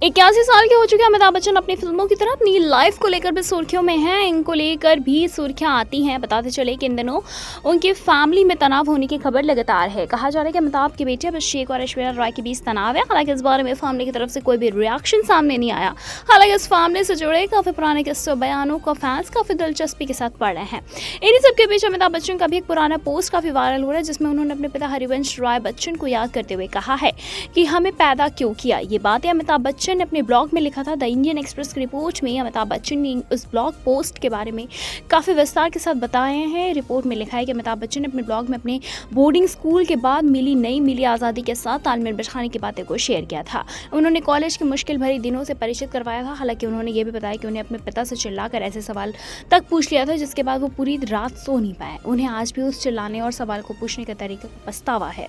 81 साल के हो चुके अमिताभ बच्चन अपनी फिल्मों की तरह अपनी लाइफ को लेकर भी सुर्खियों में हैं। इनको लेकर भी सुर्खियां आती हैं। बताते चले कि इन दिनों उनकी फैमिली में तनाव होने की खबर लगातार है। कहा जा रहा है कि अमिताभ के बेटे अभिषेक और ऐश्वर्या राय के बीच तनाव है। हालांकि इस बारे में फैमिली की तरफ से कोई भी रिएक्शन सामने नहीं आया। हालांकि इस फैमिली से जुड़े काफी पुराने किस्से बयानों को फैंस काफी दिलचस्पी के साथ पढ़ रहे हैं। इन्हीं सबके बीच अमिताभ बच्चन का भी एक पुराना पोस्ट काफी वायरल हो रहा है, जिसमें उन्होंने अपने पिता हरिवंश राय बच्चन को याद करते हुए कहा है कि हमें पैदा क्यों किया। ये बातें अमिताभ बच्चन ने अपने ब्लॉग में लिखा था। द इंडियन एक्सप्रेस की रिपोर्ट में अमिताभ बच्चन ने उस ब्लॉग पोस्ट के बारे में काफ़ी विस्तार के साथ बताए हैं। रिपोर्ट में लिखा है कि अमिताभ बच्चन ने अपने ब्लॉग में अपने बोर्डिंग स्कूल के बाद मिली आज़ादी के साथ तालमेल बिठाने की बातें को शेयर किया था। उन्होंने कॉलेज के मुश्किल भरी दिनों से परिचित करवाया था। हालांकि उन्होंने ये भी बताया कि उन्हें अपने पिता से चिल्लाकर ऐसे सवाल तक पूछ लिया था जिसके बाद वो पूरी रात सो नहीं पाए। उन्हें आज भी उस चिल्लाने और सवाल को पूछने के तरीके को पछतावा है।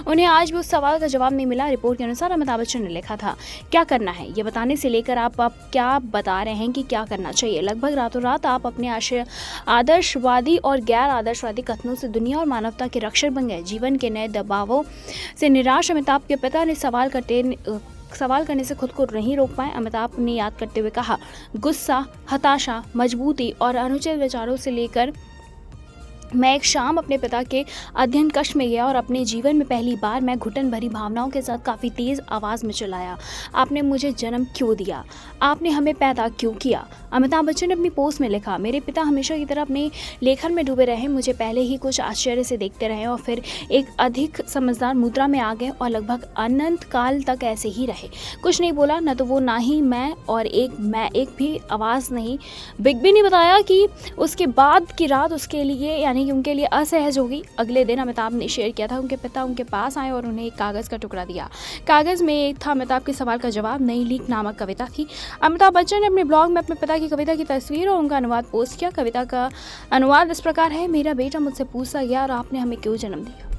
उन्हें आज भी उस सवाल का जवाब नहीं मिला। रिपोर्ट के अनुसार अमिताभ बच्चन ने लिखा था, क्या करना है ये बताने से लेकर आप क्या बता रहे हैं कि क्या करना चाहिए। लगभग रातों रात आप अपने आदर्शवादी और गैर आदर्शवादी कथनों से दुनिया और मानवता के रक्षक बन गए। जीवन के नए दबावों से निराश अमिताभ के पिता ने सवाल करने से खुद को नहीं रोक पाए। अमिताभ ने याद करते हुए कहा, गुस्सा, हताशा, मजबूती और अनुचित विचारों से लेकर मैं एक शाम अपने पिता के अध्ययन कक्ष में गया और अपने जीवन में पहली बार मैं घुटन भरी भावनाओं के साथ काफ़ी तेज़ आवाज़ में चिल्लाया, आपने मुझे जन्म क्यों दिया, आपने हमें पैदा क्यों किया। अमिताभ बच्चन ने अपनी पोस्ट में लिखा, मेरे पिता हमेशा की तरह अपने लेखन में डूबे रहे। मुझे पहले ही कुछ आश्चर्य से देखते रहे और फिर एक अधिक समझदार मुद्रा में आ गए और लगभग अनंत काल तक ऐसे ही रहे। कुछ नहीं बोला, न तो वो ना ही मैं, और मैं एक भी आवाज़ नहीं, बिग भी नहीं बताया कि उसके बाद की रात उसके लिए यानी कि उनके लिए असहज होगी। अगले दिन अमिताभ ने शेयर किया था, उनके पिता उनके पास आए और उन्हें एक कागज़ का टुकड़ा दिया। कागज़ में एक था अमिताभ के सवाल का जवाब, नई लीक नामक कविता थी। अमिताभ बच्चन ने अपने ब्लॉग में अपने पिता की कविता की तस्वीर और उनका अनुवाद पोस्ट किया। कविता का अनुवाद इस प्रकार है, मेरा बेटा मुझसे पूछता गया और आपने हमें क्यों जन्म दिया।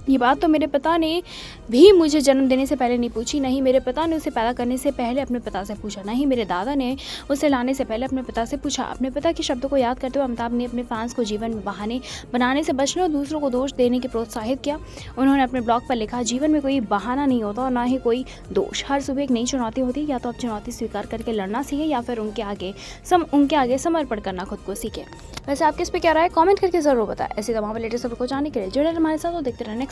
ये बात तो मेरे पिता ने भी मुझे जन्म देने से पहले नहीं पूछी, नहीं मेरे पिता ने उसे पैदा करने से पहले अपने पिता से पूछा, नहीं मेरे दादा ने उसे लाने से पहले अपने पिता से पूछा। अपने पिता के शब्दों को याद करते हुए अमिताभ ने अपने फैंस को जीवन में बहाने बनाने से बचने और दूसरों को दोष देने के प्रोत्साहित किया। उन्होंने अपने ब्लॉग पर लिखा, जीवन में कोई बहाना नहीं होता और ना ही कोई दोष। हर सुबह एक नई चुनौती होती, या तो आप चुनौती स्वीकार करके लड़ना सीखें या फिर उनके आगे समर्पण करना खुद को सीखें। वैसे आपके इस पर क्या राय है, कमेंट करके ज़रूर बताएं। ऐसी तमाम लेटेस्ट खबरों को जानने के लिए जुड़े हमारे साथ और देखते रहने